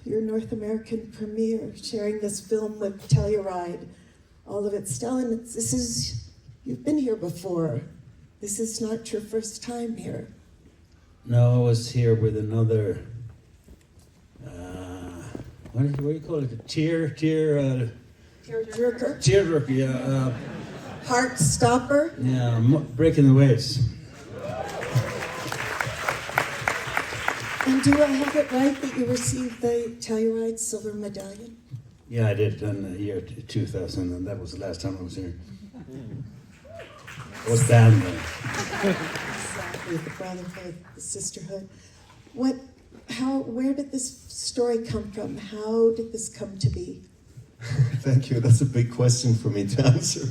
Your North American premiere, sharing this film with Telluride, all of it. Stellan, you've been here before. This is not your first time here. No, I was here with another, what do you call it? A Tearjerker? tearjerker, yeah. Heart stopper? Yeah, breaking the waves. And do I have it right that you received the Telluride Silver Medallion? Yeah, I did in the year 2000, and that was the last time I was here. I was banned then. Exactly, the brotherhood, the sisterhood. Where did this story come from? How did this come to be? Thank you. That's a big question for me to answer.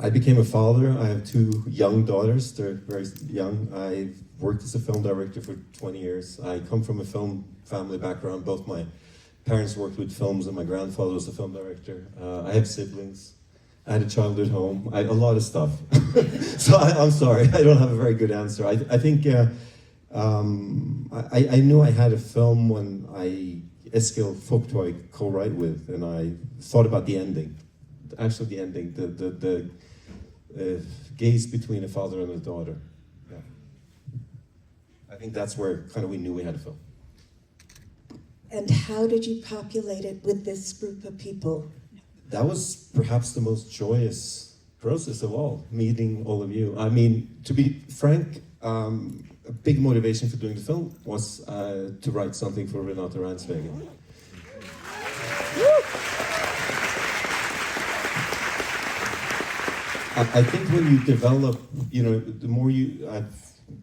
I became a father. I have two young daughters. They're very young. I've worked as a film director for 20 years. I come from a film family background. Both my parents worked with films and my grandfather was a film director. I have siblings. I had a child at home. A lot of stuff. So I'm sorry. I don't have a very good answer. I think I knew I had a film when Eskil Fogtøy co-write with, and I thought about the ending. Actually, the ending, the gaze between a father and a daughter. Yeah. I think that's where kind of we knew we had a film. And how did you populate it with this group of people? That was perhaps the most joyous process of all, meeting all of you. I mean, to be frank, a big motivation for doing the film was to write something for Renate Reinsve. I think when you develop, the more I've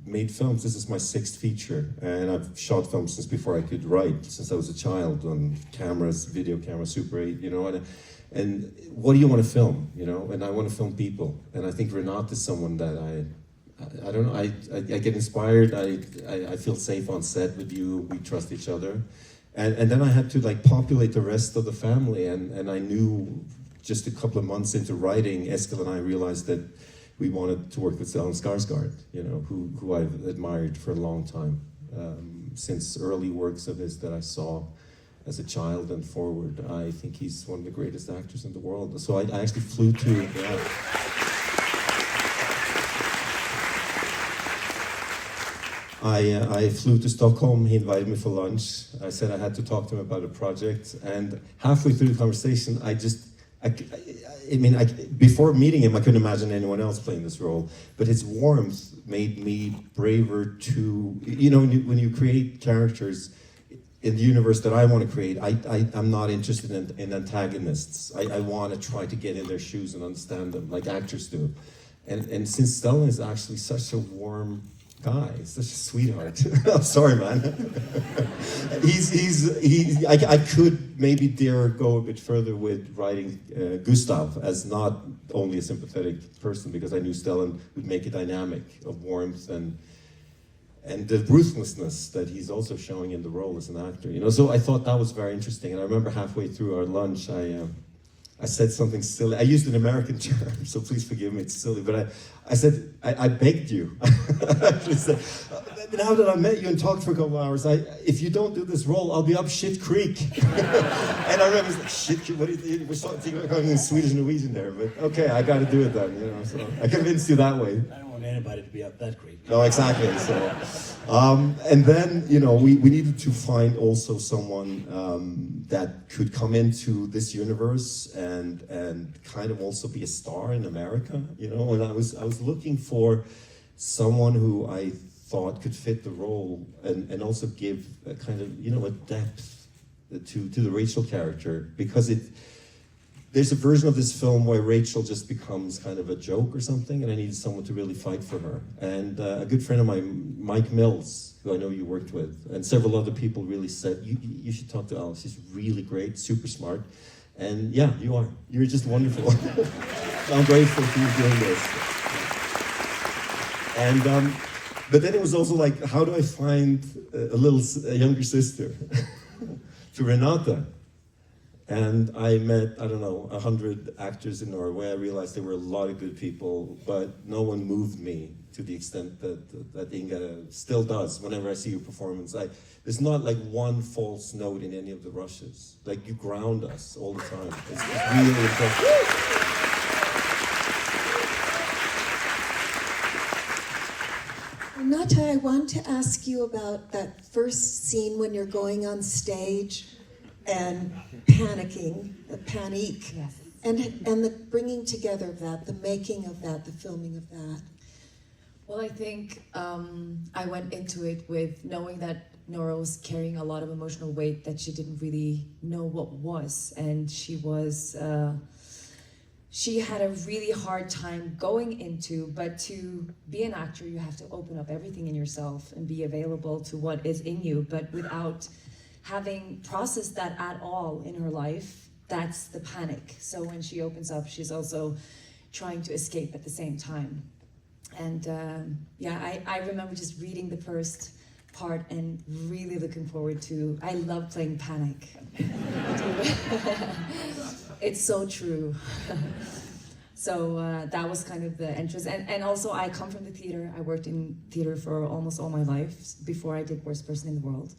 made films. This is my 6th feature, and I've shot films since before I could write, since I was a child on cameras, video cameras, Super 8, and what do you want to film, And I want to film people, and I think Renate is someone that I don't know, I get inspired, I feel safe on set with you, we trust each other, and then I had to populate the rest of the family, and I knew just a couple of months into writing, Eskil and I realized that we wanted to work with Stellan Skarsgård, who I've admired for a long time, since early works of his that I saw as a child and forward. I think he's one of the greatest actors in the world. So I actually flew to... I flew to Stockholm. He invited me for lunch. I said I had to talk to him about a project, and halfway through the conversation, before meeting him, I couldn't imagine anyone else playing this role, but his warmth made me braver to, when you create characters in the universe that I want to create, I'm not interested in antagonists. I want to try to get in their shoes and understand them, like actors do. And since Stellan is actually such a warm guy, such a sweetheart. I'm sorry, man. I could maybe dare go a bit further with writing Gustav as not only a sympathetic person, because I knew Stellan would make a dynamic of warmth and the ruthlessness that he's also showing in the role as an actor. So I thought that was very interesting. And I remember halfway through our lunch, I said something silly. I used an American term, so please forgive me, it's silly, but I said, I begged you. I actually said, now that I met you and talked for a couple of hours, if you don't do this role, I'll be up shit creek. And I remember, shit creek, what do you, we're talking in Swedish and Norwegian there, but okay, I gotta do it then, so I convinced you that way. I don't want anybody to be up that creek. No, exactly. So, and then we needed to find also someone that could come into this universe and kind of also be a star in America. And I was looking for someone who I thought could fit the role and also give a kind of a depth to the Rachel character, because there's a version of this film where Rachel just becomes kind of a joke or something, and I needed someone to really fight for her. And a good friend of mine, Mike Mills, who I know you worked with, and several other people really said, you should talk to Elle. She's really great, super smart. And yeah, you are. You're just wonderful. I'm grateful for you doing this. And, but then it was also like, how do I find a younger sister to Renate? And I met, I don't know, 100 actors in Norway. I realized there were a lot of good people, but no one moved me to the extent that Inga still does whenever I see your performance. There's not like one false note in any of the rushes. Like, you ground us all the time. It's really impressive. Renate, I want to ask you about that first scene when you're going on stage and panicking, the panique, Yes. and the bringing together of that, the making of that, the filming of that. Well, I think I went into it with knowing that Nora was carrying a lot of emotional weight that she didn't really know what was, and she had a really hard time going into, but to be an actor, you have to open up everything in yourself and be available to what is in you, but without having processed that at all in her life, that's the panic. So when she opens up, she's also trying to escape at the same time. And I remember just reading the first part and really looking forward to, I love playing panic. It's so true. So that was kind of the entrance. And also I come from the theater. I worked in theater for almost all my life before I did Worst Person in the World.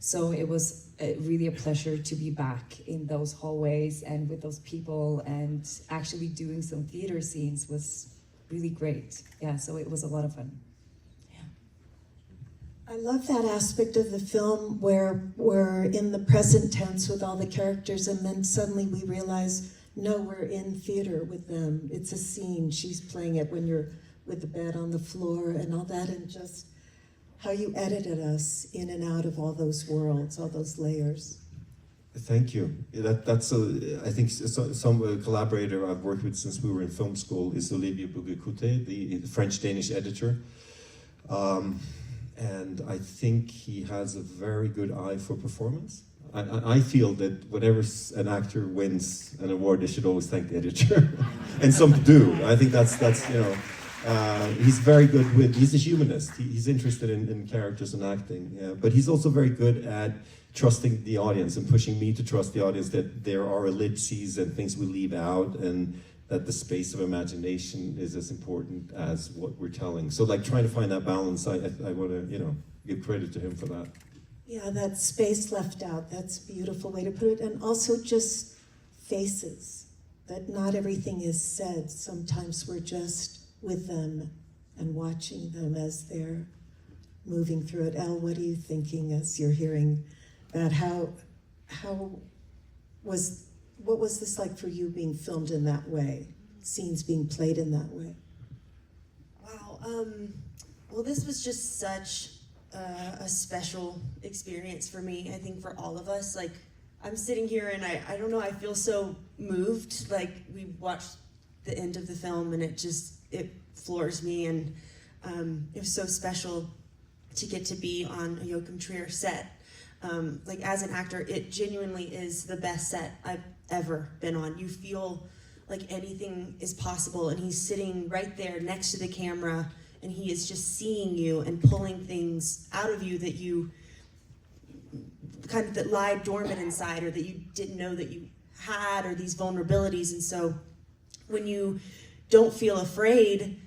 So it was really a pleasure to be back in those hallways and with those people, and actually doing some theater scenes was really great. Yeah, so it was a lot of fun. I love that aspect of the film where we're in the present tense with all the characters, and then suddenly we realize, no, we're in theater with them. It's a scene. She's playing it when you're with the bed on the floor and all that, and just how you edited us in and out of all those worlds, all those layers. Thank you. I think some collaborator I've worked with since we were in film school is Olivier Bouguecoute, the French-Danish editor. And I think he has a very good eye for performance. I feel that whenever an actor wins an award, they should always thank the editor. And some do. I think that's he's very good with, he's a humanist. He's interested in characters and acting. Yeah. But he's also very good at trusting the audience and pushing me to trust the audience, that there are ellipses and things we leave out, and that the space of imagination is as important as what we're telling. So like trying to find that balance, I want to, give credit to him for that. Yeah, that space left out, that's a beautiful way to put it. And also just faces, that not everything is said. Sometimes we're just with them and watching them as they're moving through it. Elle, what are you thinking as you're hearing that? What was this like for you, being filmed in that way? Scenes being played in that way? Wow. Well, this was just such a special experience for me. I think for all of us. Like, I'm sitting here and I don't know, I feel so moved. Like, we watched the end of the film and it floors me, and it was so special to get to be on a Joachim Trier set. Like, as an actor, it genuinely is the best set I've ever been on. You feel like anything is possible, and he's sitting right there next to the camera, and he is just seeing you and pulling things out of you that you kind of, that lie dormant inside, or that you didn't know that you had, or these vulnerabilities. And so when you don't feel afraid,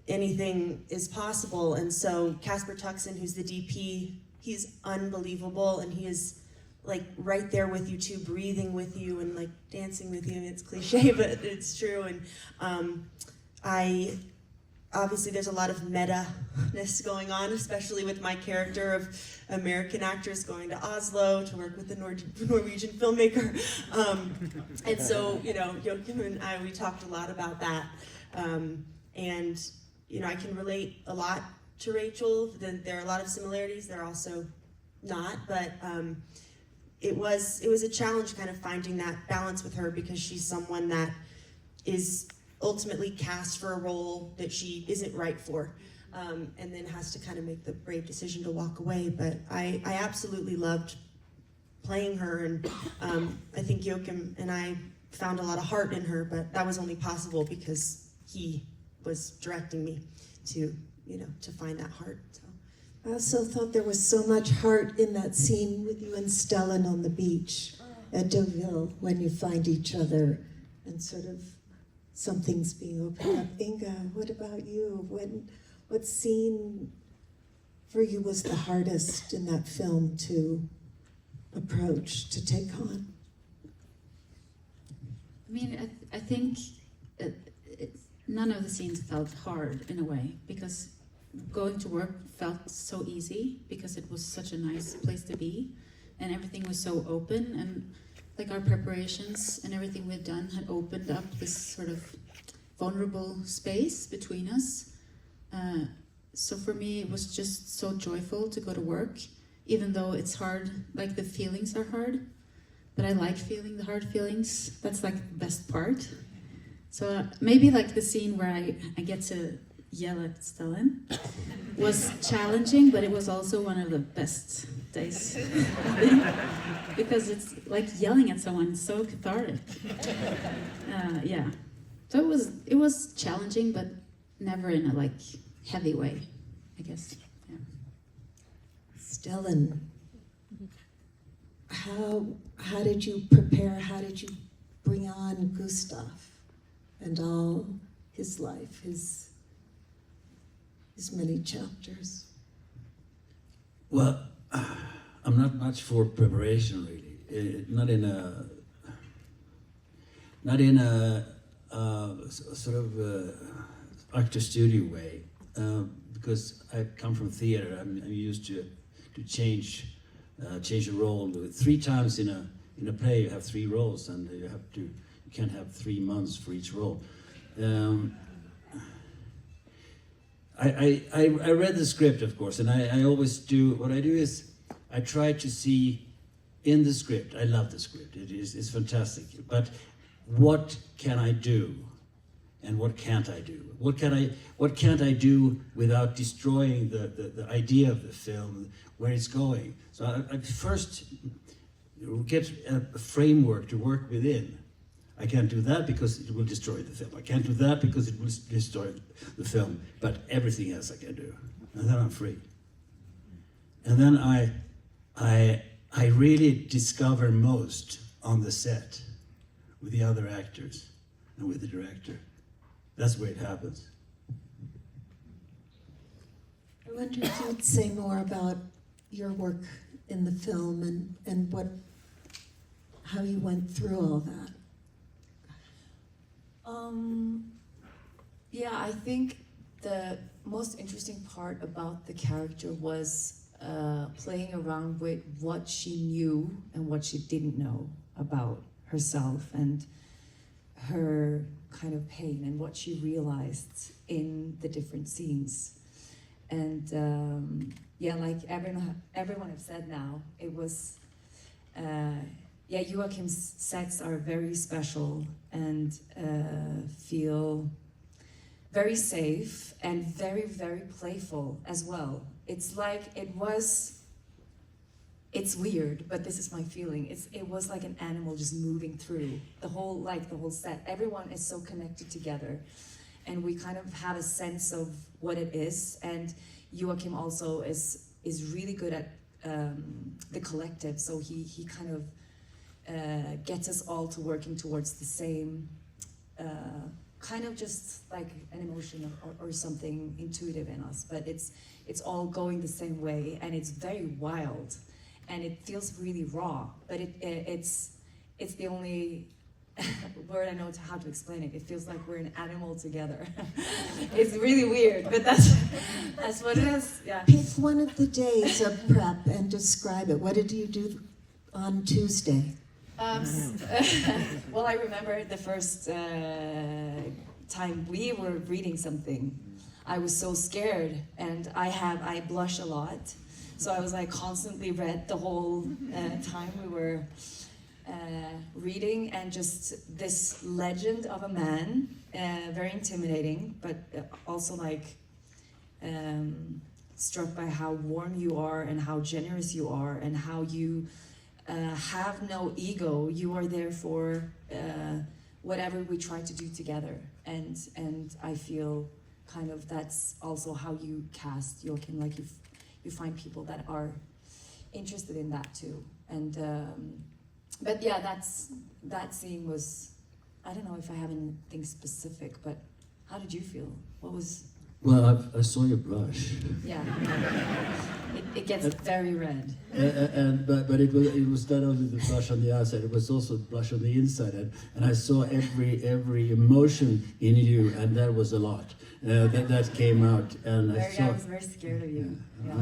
anything is possible. And so Casper Tuxen, who's the DP, he's unbelievable, and he is like right there with you too, breathing with you and like dancing with you. It's cliche, but it's true. And obviously there's a lot of meta-ness going on, especially with my character of American actress going to Oslo to work with the Norwegian filmmaker. And so, Joachim and I, we talked a lot about that. And, I can relate a lot to Rachel. There are a lot of similarities. There are also not, but it was a challenge kind of finding that balance with her, because she's someone that is ultimately cast for a role that she isn't right for, and then has to kind of make the brave decision to walk away. But I absolutely loved playing her, and I think Joachim and I found a lot of heart in her, but that was only possible because he was directing me to find that heart. So. I also thought there was so much heart in that scene with you and Stellan on the beach. at Deauville when you find each other and sort of something's being opened up. Inga, what about you? What scene for you was the hardest in that film to approach, to take on? I mean, I think none of the scenes felt hard in a way, because going to work felt so easy because it was such a nice place to be and everything was so open, and like our preparations and everything we'd done had opened up this sort of vulnerable space between us. So for me, it was just so joyful to go to work, even though it's hard, like the feelings are hard, but I like feeling the hard feelings. That's like the best part. So maybe like the scene where I get to yell at Stellan was challenging, but it was also one of the best days. Because it's like yelling at someone, so cathartic. Yeah. So it was challenging, but never in a like heavy way, I guess. Yeah. Stellan, how did you prepare? How did you bring on Gustav and all his life, his many chapters? Well, I'm not much for preparation, really. Not in a sort of actor studio way, because I come from theater. I'm used to change a role. 3 times in a play, you have 3 roles, and you can't have 3 months for each role. I read the script, of course, and I always do. What I do is I try to see in the script. I love the script. It's fantastic. But what can I do, and what can't I do? What can't I do without destroying the idea of the film, where it's going? So I first get a framework to work within. I can't do that because it will destroy the film. I can't do that because it will destroy the film. But everything else I can do, and then I'm free. And then I really discover most on the set with the other actors and with the director. That's where it happens. I wonder if you'd say more about your work in the film and how you went through all that. Yeah, I think the most interesting part about the character was playing around with what she knew and what she didn't know about herself and her kind of pain and what she realized in the different scenes. And yeah, like everyone have said now, it was, yeah, Joachim's sets are very special and feel very safe and very, very playful as well. It's like it's weird, but this is my feeling. It was like an animal just moving through the whole set. Everyone is so connected together, and we kind of have a sense of what it is. And Joachim also is really good at the collective, so he kind of gets us all to working towards the same kind of just like an emotion or something intuitive in us, but it's all going the same way, and it's very wild, and it feels really raw, but it's the only word I know how to explain it. It feels like we're an animal together. It's really weird, but that's what it is. Yeah. Pick one of the days of prep and describe it. What did you do on Tuesday? Well, I remember the first time we were reading something, I was so scared, and I blush a lot, so I was like constantly red the whole time we were reading, and just this legend of a man, very intimidating, but also like struck by how warm you are and how generous you are and how you have no ego. You are there for whatever we try to do together, and I feel kind of that's also how you cast Joachim. Like you find people that are interested in that too, and But yeah, that scene was, I don't know if I have anything specific, but how did you feel? What was? Well, I saw your blush. Yeah, it gets very red. But it was not only the blush on the outside; it was also the blush on the inside, and I saw every emotion in you, and that was a lot. That came out, and I was very scared of you. Yeah.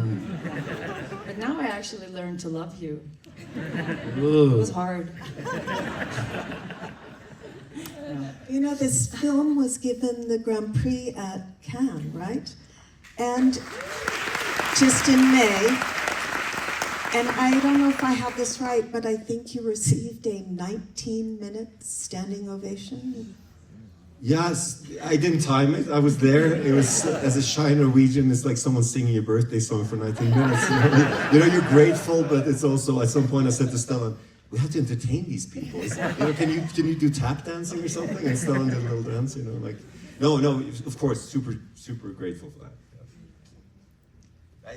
But now I actually learned to love you. It was hard. You know, this film was given the Grand Prix at Cannes, right? And just in May. And I don't know if I have this right, but I think you received a 19-minute standing ovation. Yes, I didn't time it. I was there. It was, as a shy Norwegian, it's like someone singing your birthday song for 19 minutes. You know, you're grateful, but it's also, at some point I said to Stellan, we have to entertain these people. You know, can you do tap dancing or something? And Stellan did a little dance, you know, like, no, of course, super grateful for that.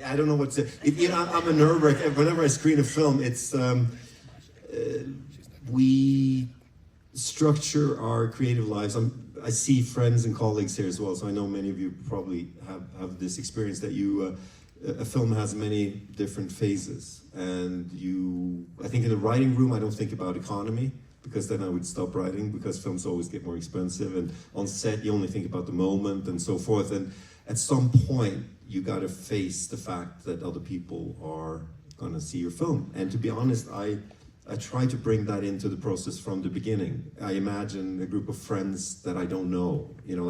I don't know what to, you know, I'm a nerve wreck. Whenever I screen a film, it's, we structure our creative lives. I see friends and colleagues here as well, so I know many of you probably have this experience that a film has many different phases, and I think in the writing room I don't think about economy, because then I would stop writing, because films always get more expensive, and on set you only think about the moment and so forth, and at some point you got to face the fact that other people are going to see your film. And to be honest, I try to bring that into the process from the beginning. I imagine a group of friends that I don't know, you know,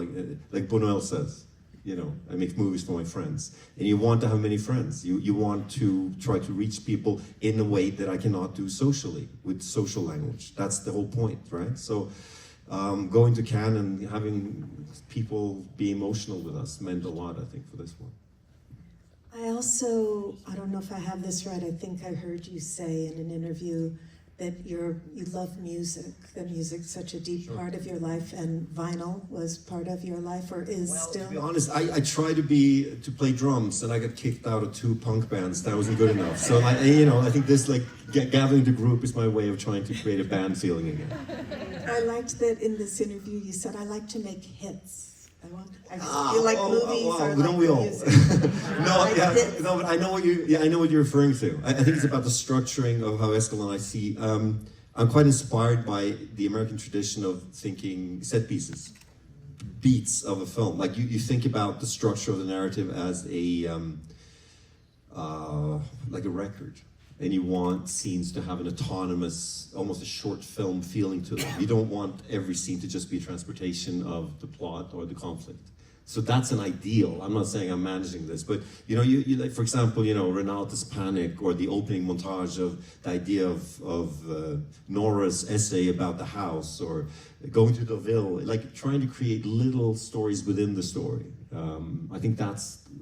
like Bonoel says, you know, I make movies for my friends. And you want to have many friends. You want to try to reach people in a way that I cannot do socially, with social language. That's the whole point, right? So going to Cannes and having people be emotional with us meant a lot, I think, for this one. I don't know if I have this right, I think I heard you say in an interview that you love music, that music's such a deep part of your life, and vinyl was part of your life, or is still? To be honest, I tried to play drums, and I got kicked out of 2 punk bands. That wasn't good enough. So I think this, like, gathering the group is my way of trying to create a band feeling again. I liked that in this interview you said, I like to make hits. You like movies or don't like we all? music? But I know what you're referring to. I think it's about the structuring of how Eskil and I see. I'm quite inspired by the American tradition of thinking set pieces, beats of a film. Like you think about the structure of the narrative as like a record. And you want scenes to have an autonomous, almost a short film feeling to them. You don't want every scene to just be a transportation of the plot or the conflict. So that's an ideal. I'm not saying I'm managing this, but you know, you like, for example, you know, Renate's Panic, or the opening montage of the idea of Nora's essay about the house, or going to Deauville, like trying to create little stories within the story. I think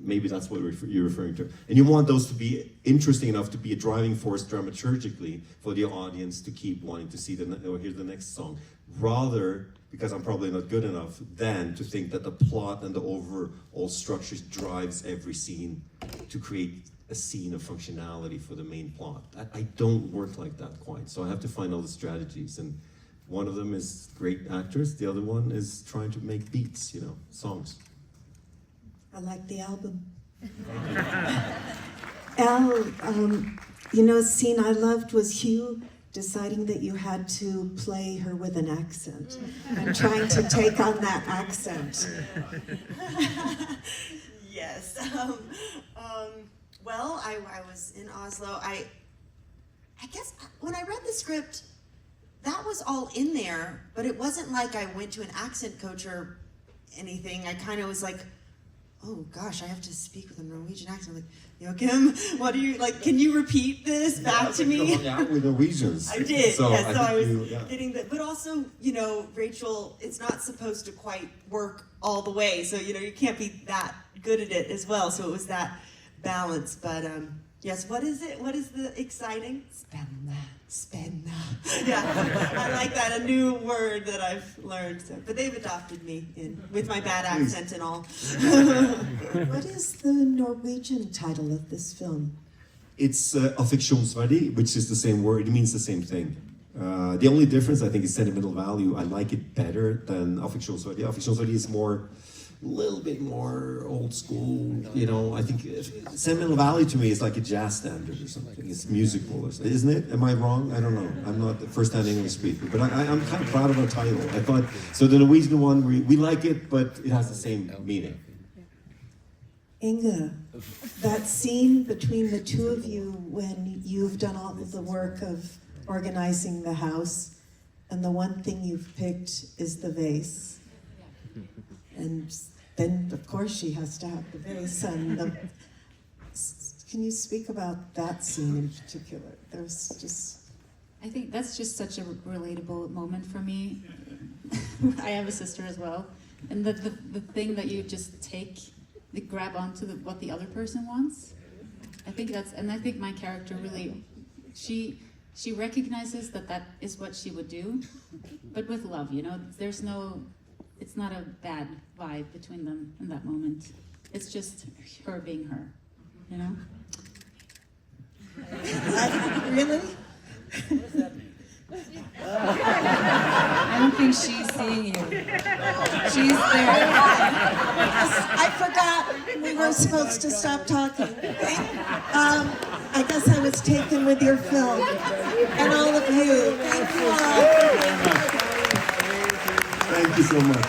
maybe that's what you're referring to. And you want those to be interesting enough to be a driving force dramaturgically for the audience to keep wanting to see or hear the next song, rather, because I'm probably not good enough, than to think that the plot and the overall structure drives every scene to create a scene of functionality for the main plot. I don't work like that quite, so I have to find all the strategies, and one of them is great actors, the other one is trying to make beats, you know, songs. I like the album. Elle, you know, a scene I loved was Hugh deciding that you had to play her with an accent and trying to take on that accent. Yes. Well, I was in Oslo. I guess when I read the script, that was all in there, but it wasn't like I went to an accent coach or anything. I kind of was like, oh gosh, I have to speak with a Norwegian accent. I'm like, Joachim, what do you, like, can you repeat this back to me? Yeah, with Norwegians. I did, so yeah, so I was yeah. getting that, but also, you know, Rachel, it's not supposed to quite work all the way, so, you know, you can't be that good at it as well, so it was that balance, but, yes, what is it? What is the exciting? Spenna. Yeah, I like that, a new word that I've learned, so, but they've adopted me with my bad accent and all. What is the Norwegian title of this film? It's affeksjonsverdi, which is the same word. It means the same thing. The only difference, I think, is sentimental value. I like it better than affektionsverdi. Affektionsverdi is more, a little bit more old school, you know. I think sentimental value to me is like a jazz standard or something. It's musical, or something, isn't it? Am I wrong? I don't know. I'm not the first-hand English speaker, but I'm kind of proud of our title. I thought, so the Norwegian one, we like it, but it has the same meaning. Inga, that scene between the two of you when you've done all of the work of organizing the house, and the one thing you've picked is the vase. And then, of course, she has to have the vase. Can you speak about that scene in particular? There's just... I think that's just such a relatable moment for me. I have a sister as well. And the thing that you just take, the grab onto what the other person wants. I think my character really, she recognizes that is what she would do, but with love, you know. It's not a bad vibe between them in that moment. It's just her being her, you know? Really? I don't think she's seeing you. She's there. I forgot we were supposed to stop talking. I guess I was taken with your film. And all of you. Thank you all. Thank you so much.